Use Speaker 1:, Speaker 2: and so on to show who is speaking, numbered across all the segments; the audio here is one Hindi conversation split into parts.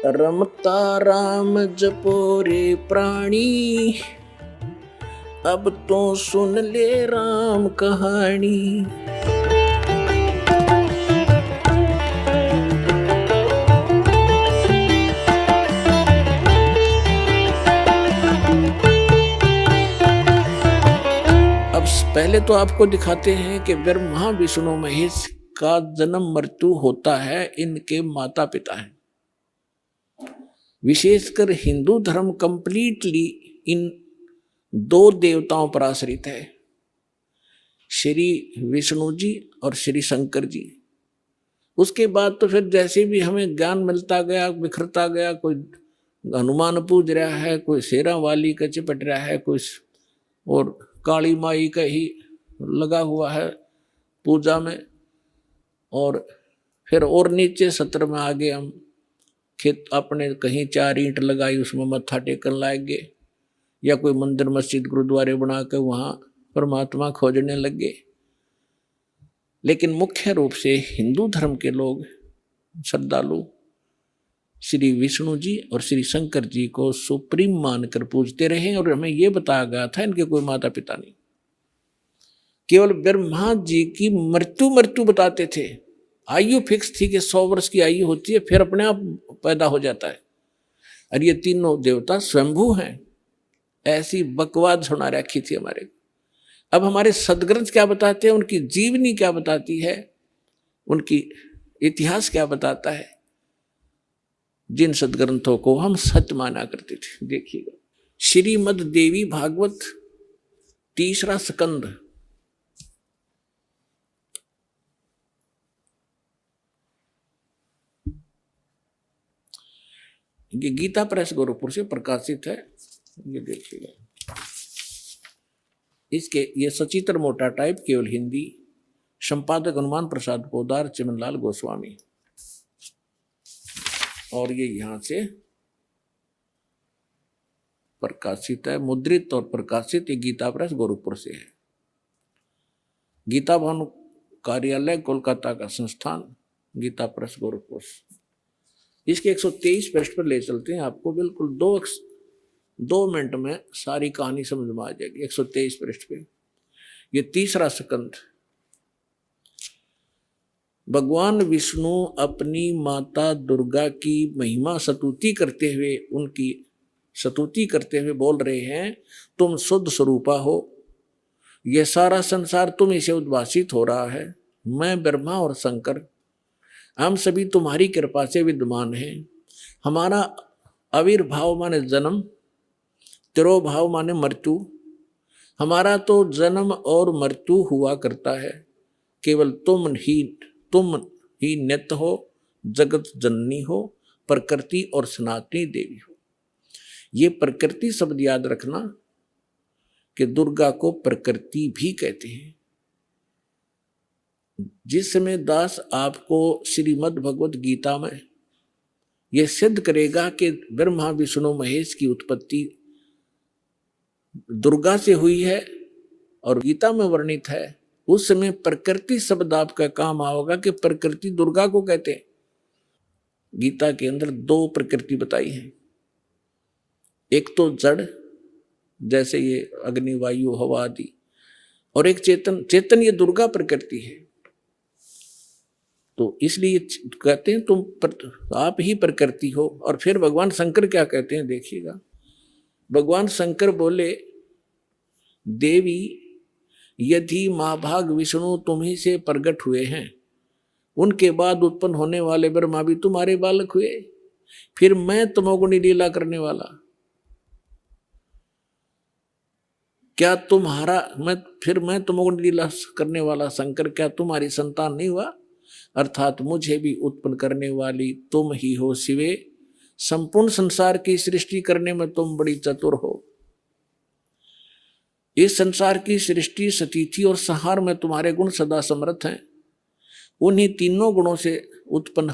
Speaker 1: रमता राम जपो रे प्राणी, अब तो सुन ले राम कहानी। अब पहले तो आपको दिखाते हैं कि ब्रह्मा विष्णु महेश का जन्म मृत्यु होता है, इनके माता पिता हैं। विशेषकर हिंदू धर्म कंप्लीटली इन दो देवताओं पर आश्रित है, श्री विष्णु जी और श्री शंकर जी। उसके बाद तो फिर जैसे भी हमें ज्ञान मिलता गया, बिखरता गया, कोई हनुमान पूज रहा है, कोई शेरा वाली का चिपट रहा है, कोई और काली माई का ही लगा हुआ है पूजा में, और फिर और नीचे सत्र में आगे हम खेत अपने कहीं 4 ईंट लगाई उसमें मत्था टेकन लग गए, या कोई मंदिर मस्जिद गुरुद्वारे बना के वहां परमात्मा खोजने लगे। लेकिन मुख्य रूप से हिंदू धर्म के लोग श्रद्धालु श्री विष्णु जी और श्री शंकर जी को सुप्रीम मानकर पूजते रहे। और हमें यह बताया गया था इनके कोई माता पिता नहीं, केवल ब्रह्मा जी की मृत्यु बताते थे। आयु फिक्स थी कि 100 वर्ष की आयु होती है, फिर अपने आप पैदा हो जाता है। और ये तीनों देवता स्वयंभू हैं, ऐसी बकवाद सुना रखी थी हमारे। अब हमारे सदग्रंथ क्या बताते हैं, उनकी जीवनी क्या बताती है, उनकी इतिहास क्या बताता है, जिन सदग्रंथों को हम सत्य माना करते थे। देखिएगा, श्रीमद् देवी भागवत 3रा स्कंद, ये गीता प्रेस गोरखपुर से प्रकाशित है। ये देखिएगा, इसके ये सचित्र मोटा टाइप, केवल हिंदी, संपादक हनुमान प्रसाद पोदार, चिमनलाल गोस्वामी। और ये यहां से प्रकाशित है, मुद्रित और प्रकाशित ये गीता प्रेस गोरखपुर से है। गीता भवन कार्यालय कोलकाता का संस्थान, गीता प्रेस गोरखपुर। इसके 123 पृष्ठ पर ले चलते हैं आपको, बिल्कुल 2 मिनट में सारी कहानी समझ में आ जाएगी। 123 पृष्ठ पे ये 3रा स्कंद। भगवान विष्णु अपनी माता दुर्गा की महिमा स्तुति करते हुए, उनकी स्तुति करते हुए बोल रहे हैं, तुम शुद्ध स्वरूपा हो, यह सारा संसार तुम इसे उद्भासित हो रहा है। मैं ब्रह्मा और शंकर, हम सभी तुम्हारी कृपा से विद्यमान हैं। हमारा आविर्भाव माने जन्म, तिरोभाव माने मृत्यु। हमारा तो जन्म और मृत्यु हुआ करता है, केवल तुम ही नित्य हो, जगत जननी हो, प्रकृति और सनातनी देवी हो। ये प्रकृति शब्द याद रखना कि दुर्गा को प्रकृति भी कहते हैं। जिस समय दास आपको श्रीमद् भगवत गीता में यह सिद्ध करेगा कि ब्रह्मा विष्णु महेश की उत्पत्ति दुर्गा से हुई है और गीता में वर्णित है, उस समय प्रकृति शब्द आपका काम आओगा कि प्रकृति दुर्गा को कहते हैं। गीता के अंदर 2 प्रकृति बताई है, एक तो जड़ जैसे ये अग्नि वायु हवा आदि, और एक चेतन ये दुर्गा प्रकृति है। तो इसलिए कहते हैं आप ही प्रकृति हो। और फिर भगवान शंकर क्या कहते हैं, देखिएगा। भगवान शंकर बोले, देवी यदि महाभाग विष्णु तुम्ही से प्रकट हुए हैं, उनके बाद उत्पन्न होने वाले ब्रह्मा भी तुम्हारे बालक हुए, फिर मैं तमोगुणी लीला करने वाला, क्या मैं तमोगुणी लीला करने वाला शंकर, क्या तुम्हारी संतान नहीं हुआ? अर्थात मुझे भी उत्पन्न करने वाली तुम ही हो शिवे। संपूर्ण संसार की सृष्टि करने में तुम बड़ी चतुर हो। इस संसार की सृष्टि, स्थिति और संहार में तुम्हारे गुण सदा समर्थ हैं। उन्हीं तीनों गुणों से उत्पन्न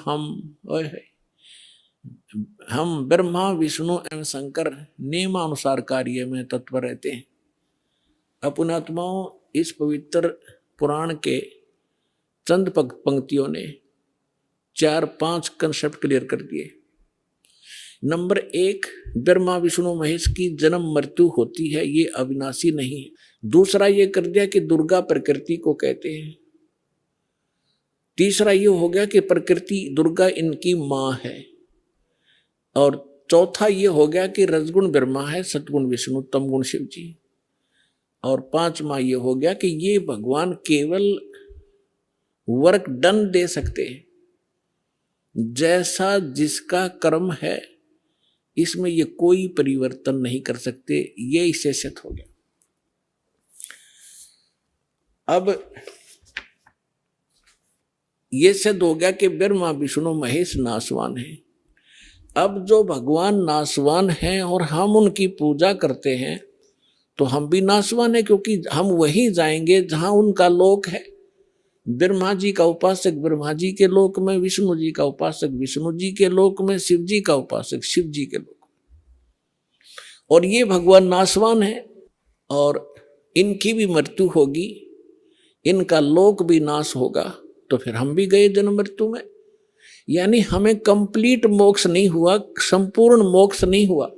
Speaker 1: हम ब्रह्मा विष्णु एवं शंकर नियमानुसार कार्य में तत्पर रहते हैं। अपनात्माओं, इस पवित्र पुराण के चंद पंक्तियों ने 4-5 कंसेप्ट क्लियर कर दिए। नंबर 1, ब्रह्मा विष्णु महेश की जन्म मृत्यु होती है, ये अविनाशी नहीं है। दूसरा ये कर दिया कि दुर्गा प्रकृति को कहते हैं। तीसरा ये हो गया कि प्रकृति दुर्गा इनकी मां है। और चौथा ये हो गया कि रजगुण ब्रह्मा है, सतगुण विष्णु, तमगुण शिव जी। और पांचवा ये हो गया कि ये भगवान केवल वर्क डन दे सकते हैं, जैसा जिसका कर्म है इसमें ये कोई परिवर्तन नहीं कर सकते। ये इससे सिद्ध हो गया। अब ये सिद्ध हो गया कि ब्रह्मा विष्णु महेश नासवान है। अब जो भगवान नासवान हैं और हम उनकी पूजा करते हैं तो हम भी नासवान है, क्योंकि हम वहीं जाएंगे जहां उनका लोक है। ब्रह्मा जी का उपासक ब्रह्मा जी के लोक में, विष्णु जी का उपासक विष्णु जी के लोक में, शिव जी का उपासक शिव जी के लोक में। और ये भगवान नासवान है और इनकी भी मृत्यु होगी, इनका लोक भी नाश होगा, तो फिर हम भी गए जन्म मृत्यु में। यानी हमें कंप्लीट मोक्ष नहीं हुआ, संपूर्ण मोक्ष नहीं हुआ।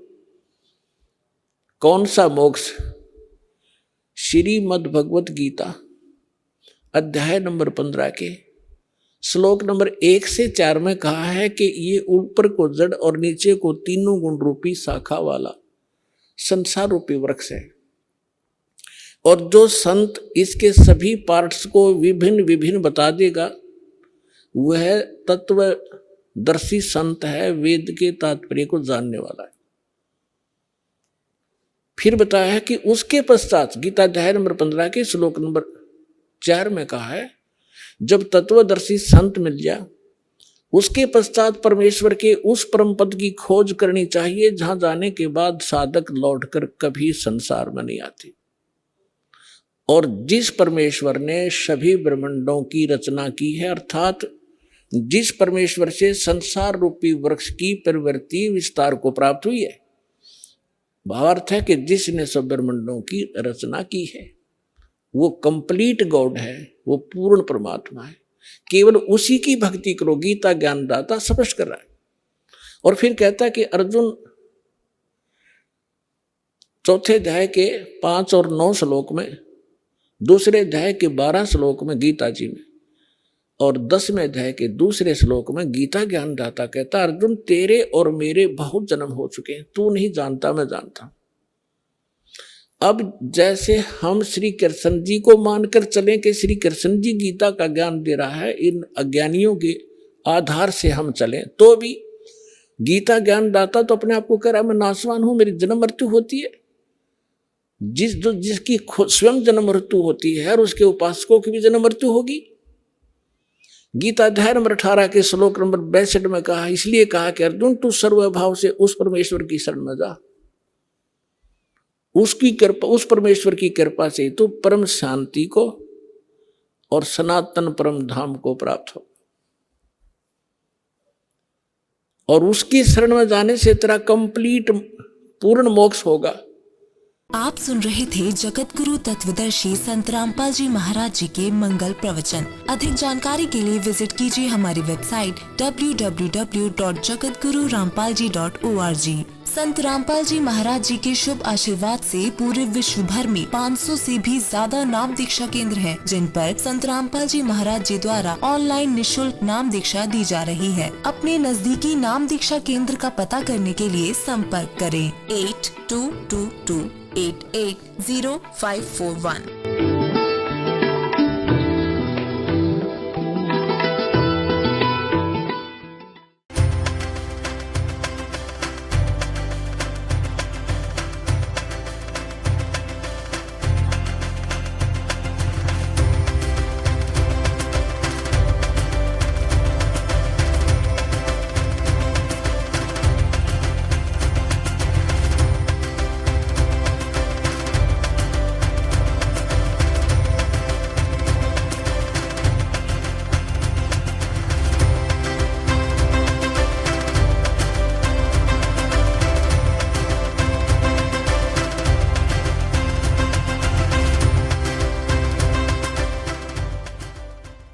Speaker 1: कौन सा मोक्ष? श्रीमद् भगवत गीता अध्याय नंबर 15 के श्लोक नंबर 1 से 4 में कहा है कि ये ऊपर को जड़ और नीचे को तीनों गुण रूपी शाखा वाला संसार रूपी वृक्ष है। और जो संत इसके सभी पार्ट्स को विभिन्न विभिन्न बता देगा वह तत्वदर्शी संत है, वेद के तात्पर्य को जानने वाला है। फिर बताया है कि उसके पश्चात गीता अध्याय नंबर 15 के श्लोक नंबर 4 में कहा है, जब तत्वदर्शी संत मिल जाए उसके पश्चात परमेश्वर के उस परम पद की खोज करनी चाहिए जहां जाने के बाद साधक लौटकर कभी संसार में नहीं आते। और जिस परमेश्वर ने सभी ब्रह्मांडों की रचना की है, अर्थात जिस परमेश्वर से संसार रूपी वृक्ष की प्रवृत्ति विस्तार को प्राप्त हुई है, भावार्थ है कि जिसने सब ब्रह्मांडों की रचना की है वो कंप्लीट गॉड है, वो पूर्ण परमात्मा है। केवल उसी की भक्ति करो, गीता ज्ञानदाता स्पष्ट कर रहा है। और फिर कहता है कि अर्जुन चौथे अध्याय के 5 और 9 श्लोक में, दूसरे अध्याय के 12 श्लोक में गीता जी में, और 10वें अध्याय के दूसरे श्लोक में गीता ज्ञानदाता कहता, अर्जुन तेरे और मेरे बहुत जन्म हो चुके हैं, तू नहीं जानता मैं जानता हूं। अब जैसे हम श्री कृष्ण जी को मानकर चलें कि श्री कृष्ण जी गीता का ज्ञान दे रहा है, इन अज्ञानियों के आधार से हम चलें, तो भी गीता ज्ञानदाता तो अपने आप को कह रहा है मैं नासवान हूं, मेरी जन्म मृत्यु होती है। जिसकी स्वयं जन्म मृत्यु होती है और उसके उपासकों की भी जन्म मृत्यु होगी। गीता अध्याय नंबर 18 के श्लोक नंबर 62 में कहा, इसलिए कहा कि अर्जुन तू सर्वभाव से उस परमेश्वर की शरण में जा, उसकी कृपा, उस परमेश्वर की कृपा से तो परम शांति को और सनातन परम धाम को प्राप्त हो। और उसकी शरण में जाने से तेरा कंप्लीट पूर्ण मोक्ष होगा।
Speaker 2: आप सुन रहे थे जगत गुरु तत्वदर्शी संत रामपाल जी महाराज जी के मंगल प्रवचन। अधिक जानकारी के लिए विजिट कीजिए हमारी वेबसाइट www.jagatgururampalji.org। संत रामपाल जी महाराज जी के शुभ आशीर्वाद से पूरे विश्व भर में 500 से भी ज्यादा नाम दीक्षा केंद्र हैं, जिन पर संत रामपाल जी महाराज जी द्वारा ऑनलाइन निशुल्क नाम दीक्षा दी जा रही है। अपने नजदीकी नाम दीक्षा केंद्र का पता करने के लिए संपर्क करें 8222880541।